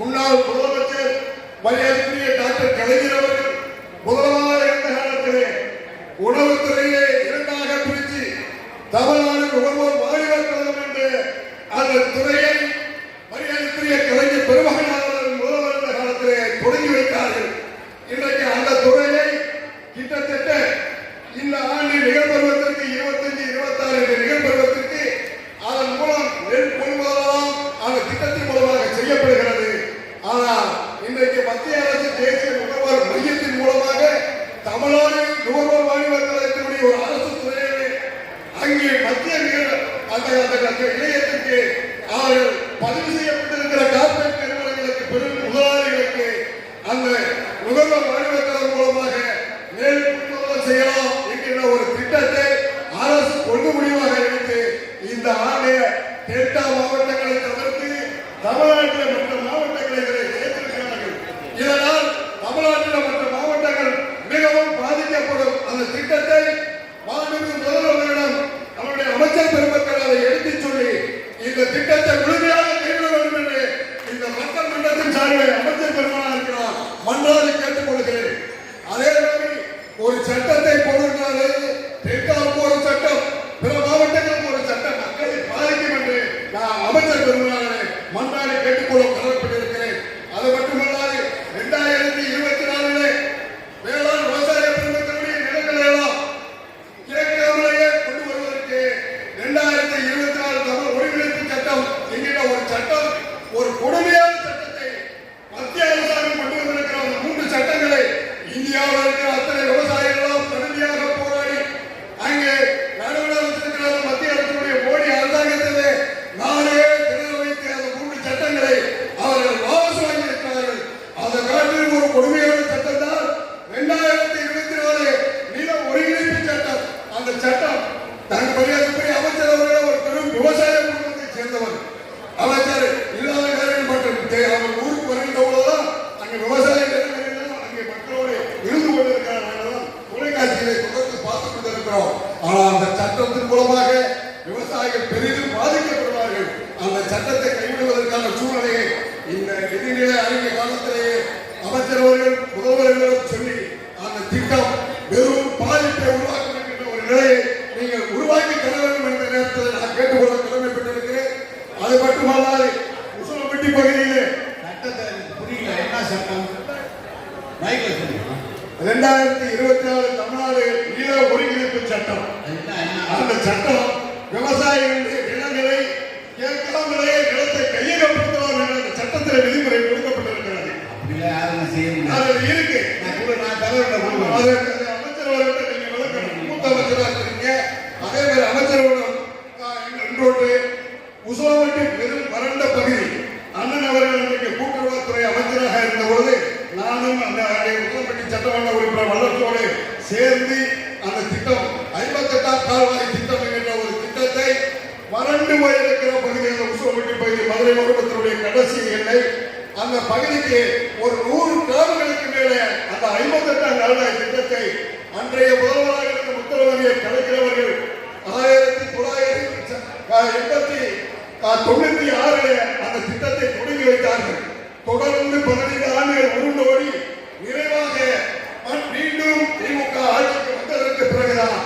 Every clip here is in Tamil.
முன்னாள் முதலமைச்சர் மரியாதைக்குரிய டாக்டர் கலைஞர் அவர்கள் முதல்வராக இருந்த காலத்திலே உணவுத்துறையை இரண்டாக பிரித்து தமிழ்நாடு நுகர்வோர் வாழ்வாதார கழகம் என்று அந்த துறையை மரியாதைக்குரிய கலைஞர் பெருமகனார் முதல்வர் இருந்த காலத்திலே தொடங்கி வைத்தார்கள். இன்றைக்கு அந்த துறையை கிட்டத்தட்ட இந்த ஆண்டு நிகழ்பருவத்திற்கு 25-26 நிகழ்பருவத்திற்கு அதன் மூலம் நெல் கொள்முதலாம் அந்த திட்டத்தின் மூலமாக செய்யப்படுகிறது. ஆனால் இன்றைக்கு மத்திய அரசு தேசிய நுகர்வோர் மையத்தின் மூலமாக தமிழ்நாடு நுகர்வோர் வாழ்வாதார கழகத்தினுடைய ஒரு அரசு துறையை அங்கே மத்திய அந்த இணையத்திற்கு அவர்கள் பதிவு செய்யப்பட்டிருக்கிற கார்பரேட் நிறுவனங்களுக்கு பெரும் முதலாளிகளுக்கு அந்த நுகர்வோர் வாழ்வாதார கழகம் மூலமாக நெல் கொள்முதல் செய்யலாம் என்கிற ஒரு திட்டத்தை அரசு கொண்டு முடிவாக எடுத்து இந்த ஆண்டு டெல்டா மாவட்டங்களை தவிர்த்து தமிழ்நாட்டில் மற்ற மாவட்டங்களை சேர்த்திருக்கிறார்கள். இதனால் தமிழ்நாட்டில் மற்ற மாவட்டங்கள் மிகவும் பாதிக்கப்படும். அந்த திட்டத்தை மாண்புமிகு முதல்வரிடம் அவருடைய அமைச்சர் பெருமக்கள் அதை எடுத்துச் சொல்லி இந்த திட்டத்தை முழுமையாக கைவிட வேண்டும் என்று இந்த மக்கள் மன்றத்தின் சார்பில் அமைச்சர் பெருமனாக இருக்கிறார் மன்றாடி கேட்டுக் கொள்கிறேன். அதே மாதிரி ஒரு சட்டத்தை போடுகிறாரு, டெல்டாவுக்கு ஒரு சட்டம், பிற மாவட்டங்களுக்கு ஒரு சட்டம் மக்களை பாதிக்கும் என்று நான் அமைச்சர் பெருமனாக மன்றாடி கேட்டுக்கொள்ள கடமைப்பட்டிருக்கிறேன். அது மட்டுமல்லாது 2024 வேளாண் விவசாய பெருமக்களுடைய நிலங்களை எல்லாம் கேட்காமலேயே கொண்டு வருவதற்கு 2024 தமிழ் ஒருங்கிணைப்பு சட்டம் என்கிற ஒரு சட்டம், ஒரு கொடுமையான சட்டத்தை மத்திய அரசாங்கம் கொண்டு வந்திருக்கிற அந்த 3 சட்டங்களை இந்தியாவில் இருக்கிற அத்தனை விவசாயிகளும் கடுமையாக போராடி அங்கே நடுவண் வச்சிருக்கிற மத்திய அரசுடைய மோடி அரசாங்கத்திலே நானே திறந்து வைத்து அந்த 3 சட்டங்களை அவர்கள் வாபஸ் வாங்கியிருக்கிறார்கள். அந்த காலத்தில் ஒரு கொடுமையான சட்டம் தான் 2024 நில ஒருங்கிணைப்பு சட்டம். அந்த சட்டம் தன் மரியாதைக்குரிய அமைச்சர் அவர்கள் ஒரு பெரும் விவசாய குடும்பத்தை சேர்ந்தவர். அமைச்சர் இல்லாத காரணம் மற்றும் அவர் ஊருக்கு வருகின்ற போதுதான் அங்கே விவசாய நிலங்கள் அங்கே மக்களோடு இருந்து கொண்டிருக்கிறார்கள். தொலைக்காட்சிகளை தொடர்ந்து பார்த்துக் கொண்டிருக்கிறோம். ஆனால் அந்த சட்டத்தின் மூலமாக விவசாயிகள் பெரிதும் பாதிக்கப்படுவார்கள். அந்த சட்டத்தை கைவிடுவதற்கான சூழ்நிலையை இந்த நிதிநிலை அறிக்கை காலத்திலேயே அமைச்சர் அவர்கள் முதல்வர்களும் சொல்லி அந்த திட்டம் வெறும் பாதிப்பை உருவாக்கும் என்கின்ற ஒரு நிலையை நீங்கள் உருவாக்கி தர வேண்டும் என்ற நேரத்தில் நான் கேட்டுக்கொள்ள கடமைப்பட்டிருக்கிறேன். அது மட்டுமல்லாது உசலம்பட்டி பகுதியிலே சட்டத்தை புரியல, என்ன சட்டம்? 2024 தமிழ்நாடு நில ஒருங்கிணைப்பு சட்டம். அந்த சட்டம் விவசாயிகளுடைய நிலங்களை கேட்காமலே நிலத்தை கையகப்படுத்தலாம் என்ற அந்த சட்டத்தில் விதிமுறை கொடுக்கப்பட்டிருக்கிறது. அது இருக்கு. அமைச்சர் அவர்கிட்ட நீங்க விளக்கணும். மூத்த அமைச்சராக இருக்கீங்க. அதே மாதிரி அமைச்சரோடும் இன்றோடு உசலம்பட்டி பெரும் வறண்ட பகுதி. அண்ணன் அவர்கள் இன்றைக்கு கூட்டுறவுத்துறை அமைச்சராக இருந்த பொழுது நானும் அந்த உசலம்பட்டி சட்டமன்ற உறுப்பினர் வளர்ச்சியோடு சேர்ந்து அந்த திட்டம் 58ஆம் கால்வாய் திட்டம் என்கிற ஒரு திட்டத்தை வறண்டு போயிருக்கிற பகுதி, அந்த உசலம்பட்டி பகுதி மதுரை மாவட்டத்தினுடைய கடைசி எல்லை, அந்த பகுதிக்கு ஒரு 100 கிராமங்களுக்கு மேலே அந்த 58ஆம் கால்வாய் திட்டத்தை அன்றைய முதல்வராக இருந்த முத்தரவர்கள் கலைக்கிறவர்கள் 1996 அந்த திட்டத்தை தொடங்கி வைத்தார்கள். தொடர்ந்து 15 ஆண்டுகள் உருண்டோடி நிறைவாக மீண்டும் திமுக ஆட்சிக்கு வந்ததற்கு பிறகுதான்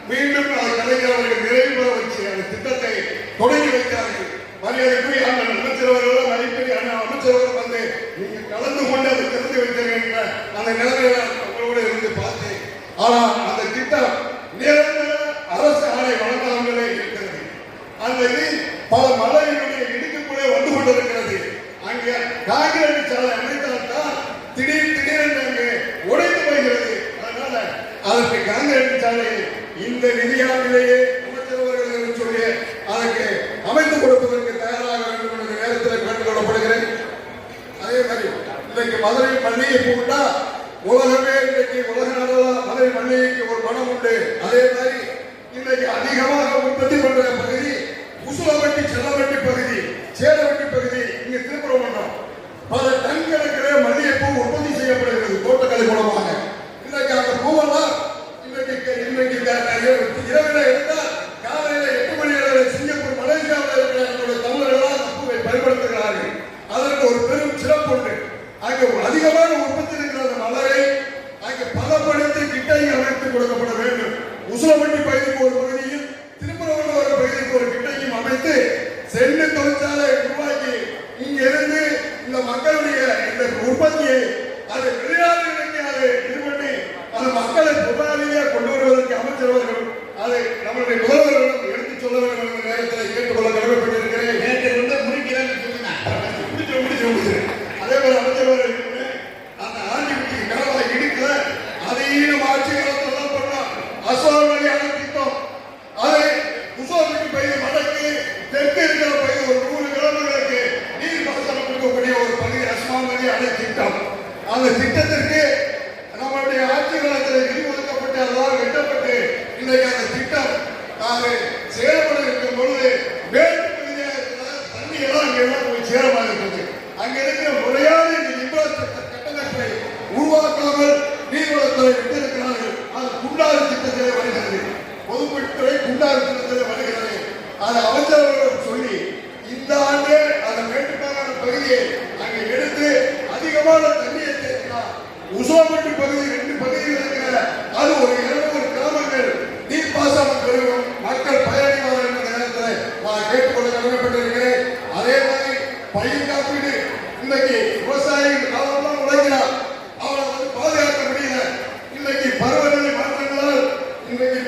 மீண்டும் கலைஞர்கள் நிறைவு பெற வச்சு அந்த திட்டத்தை தொடங்கி வைத்தார்கள். மரியாதைக்குரிய அமைச்சர் அவர்கள் மதிப்புரிய அமைச்சர் அவர்கள் வந்து நீங்க கலந்து கொண்டு அதை திறந்து வைத்திருக்கின்ற அந்த நிலைமையை உங்களோடு இருந்து பார்த்தேன். ஆனால் அந்த திட்டம் நிரந்தர அரசு ஆணை வழங்காமலே இருக்கிறது. அந்த இது பல மலையினுடைய இடுக்குள்ளே வந்து கொண்டிருக்கிறது. அங்கே காங்கிரீட் சாலை அமைத்தால்தான் திடீரென்று அங்கே உடைந்து போகிறது. அதனால அதற்கு காங்கிரீட் சாலையை இந்த நிதியாண்டிலேயே அமைச்சர் அவர்கள் சொல்லி அதற்கு அமைத்து கொடுப்பதற்கு தயாராக வேண்டும் என்ற நேரத்தில் கேட்டுக்கொள்ளப்படுகிறேன். அதே மாதிரி இன்றைக்கு மதுரை மல்லிகை பூண்டா உலகமே இன்றைக்கு உலக நாடெல்லாம் மதுரை மல்லிகைக்கு ஒரு மனம் உண்டு. அதே மாதிரி இன்றைக்கு அதிகமாக உற்பத்தி பண்ற பகுதி உசலம்பட்டி, செல்லம்பட்டி பகுதி, சேலம்பட்டி பகுதி, இங்க திருப்பரங்குன்றம். பல டன் கணக்கிலே மல்லிகைப்பூ உற்பத்தி செய்யப்படுகிறது தோட்டக்கலை மூலமாக. இன்றைக்கு அந்த பூவெல்லாம் இன்றைக்கு இரவில் எடுத்தால் காலையில் 8 மணி அளவில் சிங்கப்பூர், மலேசியாவில் இருக்கிற நம்முடைய தமிழர்களால் அந்த பூவை பயன்படுத்துகிறார்கள். அதற்கு ஒரு பெரும் சிறப்பு உண்டு. அங்கே அதிகமான உற்பத்தி இருக்கிற அந்த மலரை அங்கே பதப்படுத்தி கிட்டை அமைத்து கொடுக்கப்பட வேண்டும். உசிலம்பட்டி பகுதிக்கு ஒரு பகுதியும் திருப்பரங்குன்றம் பகுதிக்கு ஒரு கிட்டையும் அமைத்து செல்லு தொழிற்சாலை உருவாக்கி இங்கிருந்து இந்த மக்களுடைய இந்த உற்பத்தியை அதை வெளிநாடுகளுக்கு அதை இது பண்ணி அந்த மக்களை பொருளாதாரியாக கொண்டு வருவதற்கு அமைச்சர் அவர்கள் அதை நம்மளுடைய முதல்வர்களிடம் எடுத்துச் சொல்ல வேண்டும் என்ற நேரத்தில் கேட்டுக்கொள்ள கடமைப்பட்டிருக்கிறேன். முடிச்சு அதே போல அமைச்சர் அவர்கள் அந்த ஆண்டிக்கு கடவுளை இடிக்கல அதையும் ஆட்சி காலத்தில் தான் பண்ணோம். அசோகமான திட்டம் அதை உசோகத்துக்கு பகுதி வடக்கு தெற்கு இருக்கிற பகுதி ஒரு 100 கிலோமீட்டருக்கு நீர் பாசனம் கொடுக்கக்கூடிய ஒரு பகுதி அஸ்மாமதி அணை திட்டம். அந்த திட்டத்திற்கு நம்மளுடைய ஆட்சி காலத்தில் நிதி ஒதுக்கப்பட்டு அதெல்லாம் வெட்டப்பட்டு இன்றைக்கு அந்த திட்டம் செயல்பட இருக்கும் பொழுது வேட்டு பகுதியாக இருக்கிற தண்ணி எல்லாம் அங்கெல்லாம் போய் சேரமாக இருக்கிறது. அங்க இருக்கிற முறையான கட்டமைப்பை உருவாக்காமல் நீர்வளத்துறை விட்டிருக்கிறார்கள். அது குண்டாறு திட்டத்திலே வருகிறது. பொதுப்பணித்துறை குண்டாறு திட்டத்திலே வருகிறது. அது அமைச்சர்கள் சொல்லி இந்த ஆண்டு அந்த மேட்டுப்பாங்கான பகுதியை அங்கே எடுத்து அதிகமான தண்ணியை சேர்க்கிறார். உசோம்பட்டி பகுதி 2 பகுதியில் இருக்கிற அது ஒரு 200 கிராமங்கள் நீர்ப்பாசனம் பெறும் மக்கள் பயணிவார் என்ற நேரத்தில் நான் கேட்டுக்கொள்ள கடமைப்பட்டிருக்கிறேன். அதே மாதிரி பயிர் காப்பீடு இன்னைக்கு விவசாயிகள் காலம்லாம் உழைக்கிறார். அவரை பாதுகாக்க முடியல. இன்னைக்கு பருவநிலை மாற்றங்களால் இன்னைக்கு